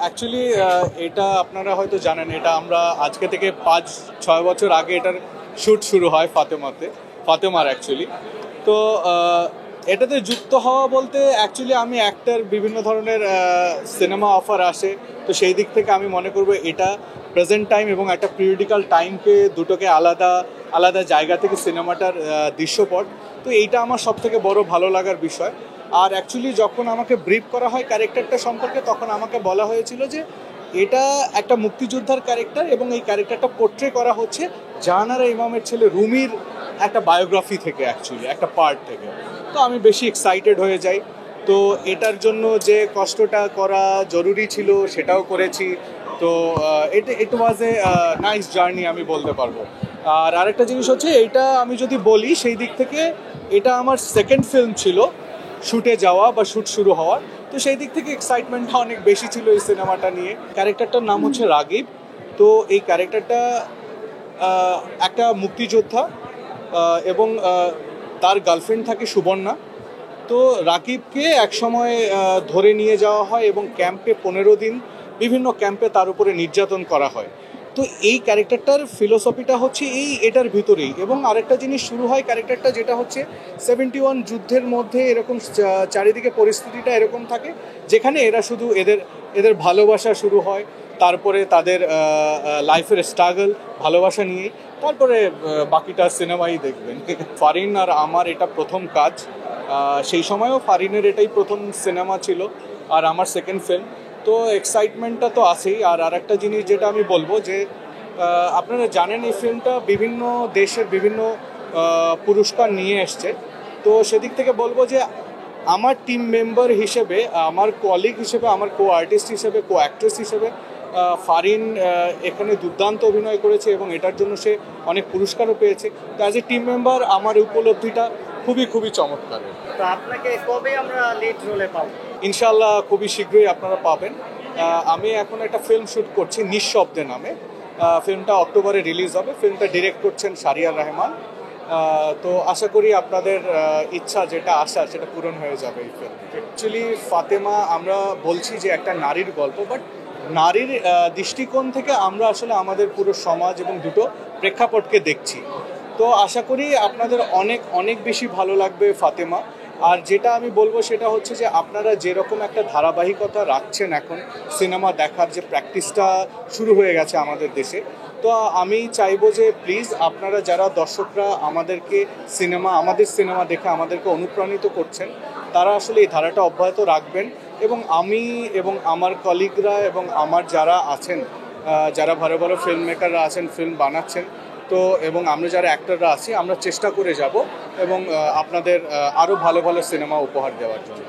Actually এটা আপনারা হয়তো জানেন, এটা আমরা আজকে থেকে 5-6 বছর আগে এটার শ্যুট শুরু হয় ফাতেমার অ্যাকচুয়ালি। তো এটাতে যুক্ত হওয়া বলতে অ্যাকচুয়ালি আমি অ্যাক্টর, বিভিন্ন ধরনের সিনেমা অফার আসে, তো সেই দিক থেকে আমি মনে করবো এটা প্রেজেন্ট টাইম এবং একটা পিরিয়ডিক্যাল টাইমকে দুটোকে আলাদা আলাদা জায়গা থেকে সিনেমাটার দৃশ্যপট, তো এইটা আমার সব থেকে বড় ভালো লাগার বিষয়। আর অ্যাকচুয়ালি যখন আমাকে ব্রিফ করা হয় ক্যারেক্টারটা সম্পর্কে, তখন আমাকে বলা হয়েছিল যে এটা একটা মুক্তিযোদ্ধার ক্যারেক্টার এবং এই ক্যারেক্টারটা পোর্ট্রে করা হচ্ছে জাহানারা ইমামের ছেলে রুমির একটা বায়োগ্রাফি থেকে, অ্যাকচুয়ালি একটা পার্ট থেকে। তো আমি বেশি এক্সাইটেড হয়ে যাই। তো এটার জন্য যে কষ্টটা করা জরুরি ছিল সেটাও করেছি। তো ইট ওয়াজ এ নাইস জার্নি আমি বলতে পারবো। আর আরেকটা জিনিস হচ্ছে, এইটা আমি যদি বলি সেই দিক থেকে এটা আমার সেকেন্ড ফিল্ম ছিল শ্যুটে যাওয়া বা শ্যুট শুরু হওয়ার, তো সেই দিক থেকে এক্সাইটমেন্টটা অনেক বেশি ছিল এই সিনেমাটা নিয়ে। ক্যারেক্টারটার নাম হচ্ছে রাগিব। তো এই ক্যারেক্টারটা একটা মুক্তিযোদ্ধা এবং তার গার্লফ্রেন্ড থাকে সুবর্ণা। তো রাকিবকে একসময় ধরে নিয়ে যাওয়া হয় এবং ক্যাম্পে 15 দিন বিভিন্ন ক্যাম্পে তার উপরে নির্যাতন করা হয়। তো এই ক্যারেক্টারটার ফিলোসফিটা হচ্ছে এটার ভিতরেই। এবং আরেকটা জিনিস শুরু হয় ক্যারেক্টারটা, যেটা হচ্ছে 71 যুদ্ধের মধ্যে এরকম চারিদিকে পরিস্থিতিটা এরকম থাকে যেখানে এরা শুধু এদের ভালোবাসা শুরু হয়, তারপরে তাদের লাইফের স্ট্রাগল ভালোবাসা নিয়েই, তারপরে বাকিটা সিনেমাই দেখবেন। ফারিন আর আমার এটা প্রথম কাজ, সেই সময়ও ফারিনের এটাই প্রথম সিনেমা ছিল আর আমার সেকেন্ড ফিল্ম। তো এক্সাইটমেন্টটা তো আছেই। আর আরেকটা জিনিস যেটা আমি বলবো যে আপনারা জানেন এই ফিল্মটা বিভিন্ন দেশের বিভিন্ন পুরস্কার নিয়ে এসছে। তো সেদিক থেকে বলবো যে আমার টিম মেম্বার হিসেবে, আমার কলিগ হিসেবে, আমার কো আর্টিস্ট হিসেবে, কো অ্যাক্ট্রেস হিসেবে ফারিন এখানে দুর্দান্ত অভিনয় করেছে এবং এটার জন্য সে অনেক পুরস্কারও পেয়েছে। তো অ্যাজ এ টিম মেম্বার আমার উপলব্ধিটা খুবই খুবই চমৎকার। তো আপনাকে কবে আমরা লিড রোলে পাবো? ইনশাল্লাহ খুবই শীঘ্রই আপনারা পাবেন। আমি এখন একটা ফিল্ম শ্যুট করছি নিঃশব্দে নামে। ফিল্মটা অক্টোবরে রিলিজ হবে। ফিল্মটা ডিরেক্ট করছেন শারিয়ার রহমান। তো আশা করি আপনাদের ইচ্ছা যেটা আশা সেটা পূরণ হয়ে যাবে এই ফিল্ম। অ্যাকচুয়ালি ফাতেমা আমরা বলছি যে একটা নারীর গল্প, বাট নারীর দৃষ্টিকোণ থেকে আমরা আসলে আমাদের পুরো সমাজ এবং দুটো প্রেক্ষাপটকে দেখছি। তো আশা করি আপনাদের অনেক অনেক বেশি ভালো লাগবে ফাতেমা। আর যেটা আমি বলবো সেটা হচ্ছে যে আপনারা যেরকম একটা ধারাবাহিকতা রাখছেন, এখন সিনেমা দেখার যে প্র্যাকটিসটা শুরু হয়ে গেছে আমাদের দেশে, তো আমি চাইবো যে প্লিজ আপনারা যারা দর্শকরা আমাদের সিনেমা দেখে আমাদেরকে অনুপ্রাণিত করছেন, তারা আসলে এই ধারাটা অব্যাহত রাখবেন। এবং আমি এবং আমার কলিগরা এবং আমার যারা আছেন, যারা ভালো ভালো ফিল্ম মেকাররা আছেন, ফিল্ম বানাচ্ছেন, তো এবং আমরা যারা অ্যাক্টররা আছি, আমরা চেষ্টা করে যাব এবং আপনাদের আরও ভালো ভালো সিনেমা উপহার দেওয়ার জন্য।